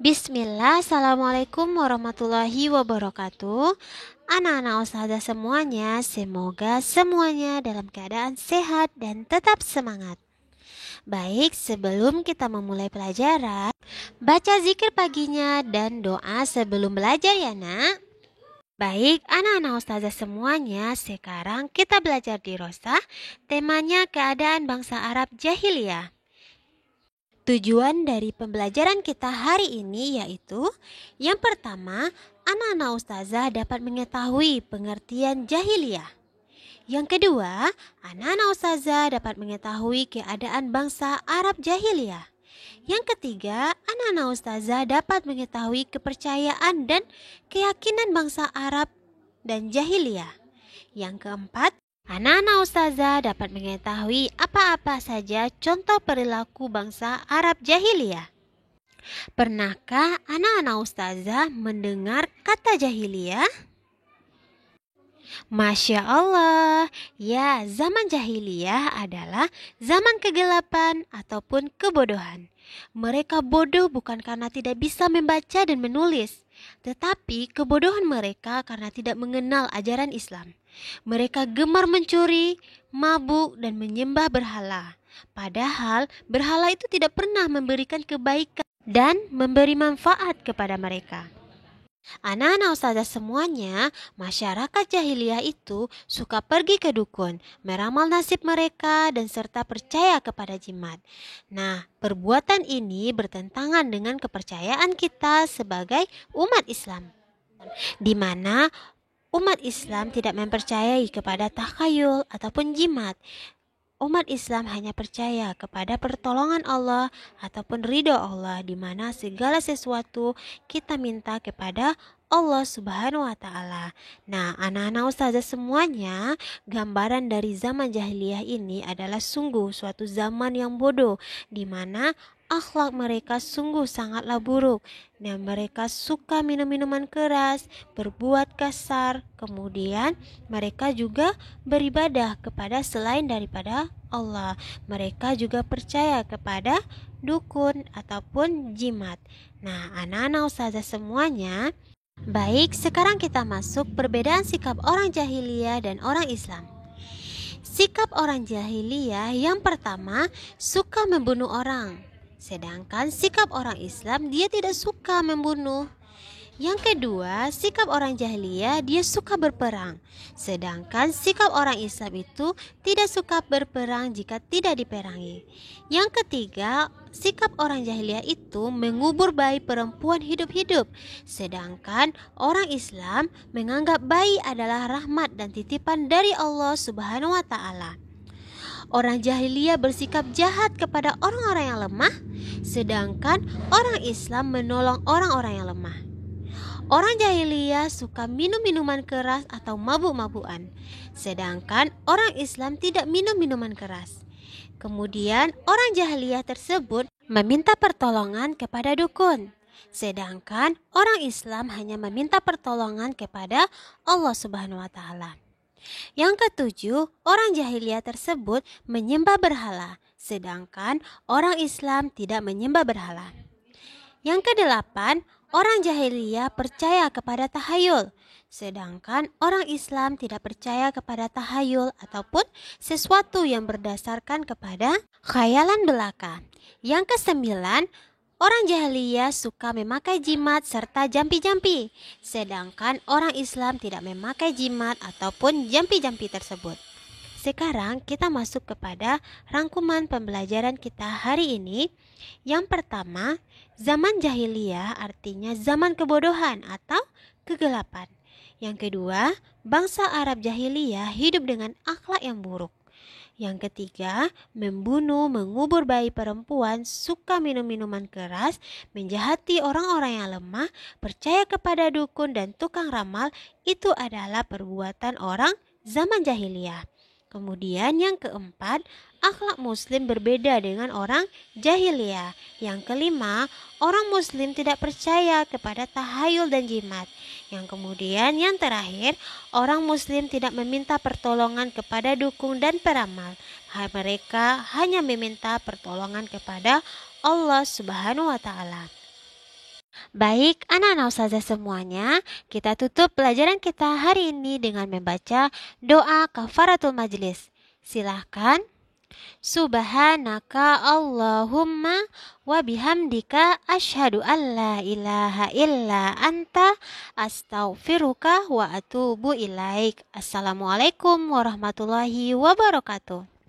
Bismillah, Assalamualaikum warahmatullahi wabarakatuh. Anak-anak ustazah semuanya, semoga semuanya dalam keadaan sehat dan tetap semangat. Baik, sebelum kita memulai pelajaran, baca zikir paginya dan doa sebelum belajar ya nak. Baik, anak-anak ustazah semuanya, sekarang kita belajar di Rosa. Temanya keadaan bangsa Arab jahiliyah. Tujuan dari pembelajaran kita hari ini yaitu yang pertama, anak-anak ustazah dapat mengetahui pengertian jahiliyah. Yang kedua, anak-anak ustazah dapat mengetahui keadaan bangsa Arab jahiliyah. Yang ketiga, anak-anak ustazah dapat mengetahui kepercayaan dan keyakinan bangsa Arab dan jahiliyah. Yang keempat, anak-anak ustazah dapat mengetahui apa-apa saja contoh perilaku bangsa Arab jahiliyah. Pernahkah anak-anak ustazah mendengar kata jahiliyah? Masya Allah, ya zaman jahiliyah adalah zaman kegelapan ataupun kebodohan. Mereka bodoh bukan karena tidak bisa membaca dan menulis, tetapi kebodohan mereka karena tidak mengenal ajaran Islam. Mereka gemar mencuri, mabuk, dan menyembah berhala. Padahal berhala itu tidak pernah memberikan kebaikan dan memberi manfaat kepada mereka. Anak-anak ustazah semuanya, masyarakat jahiliyah itu suka pergi ke dukun, meramal nasib mereka dan serta percaya kepada jimat. Nah, perbuatan ini bertentangan dengan kepercayaan kita sebagai umat Islam, di mana umat Islam tidak mempercayai kepada takhayul ataupun jimat. Umat Islam hanya percaya kepada pertolongan Allah ataupun ridho Allah, di mana segala sesuatu kita minta kepada Allah Subhanahu wa Ta'ala. Nah, anak-anak ustazah semuanya, gambaran dari zaman jahiliyah ini adalah sungguh suatu zaman yang bodoh, di mana akhlak mereka sungguh sangatlah buruk, dan mereka suka minum minuman keras, berbuat kasar, kemudian mereka juga beribadah kepada selain daripada Allah. Mereka juga percaya kepada dukun ataupun jimat. Nah, anak-anak ustazah semuanya, baik, sekarang kita masuk perbedaan sikap orang jahiliyah dan orang Islam. Sikap orang jahiliyah yang pertama, suka membunuh orang. Sedangkan sikap orang Islam, dia tidak suka membunuh. Yang kedua, sikap orang jahiliyah, dia suka berperang. Sedangkan sikap orang Islam itu tidak suka berperang jika tidak diperangi. Yang ketiga, sikap orang jahiliyah itu mengubur bayi perempuan hidup-hidup. Sedangkan orang Islam menganggap bayi adalah rahmat dan titipan dari Allah Subhanahu wa Ta'ala. Orang jahiliyah bersikap jahat kepada orang-orang yang lemah, sedangkan orang Islam menolong orang-orang yang lemah. Orang jahiliyah suka minum minuman keras atau mabuk-mabukan, sedangkan orang Islam tidak minum minuman keras. Kemudian orang jahiliyah tersebut meminta pertolongan kepada dukun, sedangkan orang Islam hanya meminta pertolongan kepada Allah Subhanahu wa Ta'ala. Yang ketujuh, orang jahiliyah tersebut menyembah berhala, sedangkan orang Islam tidak menyembah berhala. Yang kedelapan, orang jahiliyah percaya kepada tahayul, sedangkan orang Islam tidak percaya kepada tahayul ataupun sesuatu yang berdasarkan kepada khayalan belaka. Yang kesembilan, orang jahiliyah suka memakai jimat serta jampi-jampi, sedangkan orang Islam tidak memakai jimat ataupun jampi-jampi tersebut. Sekarang kita masuk kepada rangkuman pembelajaran kita hari ini. Yang pertama, zaman jahiliyah artinya zaman kebodohan atau kegelapan. Yang kedua, bangsa Arab jahiliyah hidup dengan akhlak yang buruk. Yang ketiga, membunuh, mengubur bayi perempuan, suka minum minuman keras, menjahati orang-orang yang lemah, percaya kepada dukun dan tukang ramal, itu adalah perbuatan orang zaman jahiliyah. Kemudian yang keempat, akhlak muslim berbeda dengan orang jahiliyah. Yang kelima, orang muslim tidak percaya kepada tahayul dan jimat. Yang kemudian yang terakhir, orang muslim tidak meminta pertolongan kepada dukun dan peramal. Mereka hanya meminta pertolongan kepada Allah Subhanahu wa Ta'ala. Baik, anak-anak ustazah semuanya, kita tutup pelajaran kita hari ini dengan membaca doa kafaratul majlis. Silahkan. Subhanaka Allahumma wa bihamdika asyhadu an la ilaha illa anta astaghfiruka wa atubu ilaik. Assalamualaikum warahmatullahi wabarakatuh.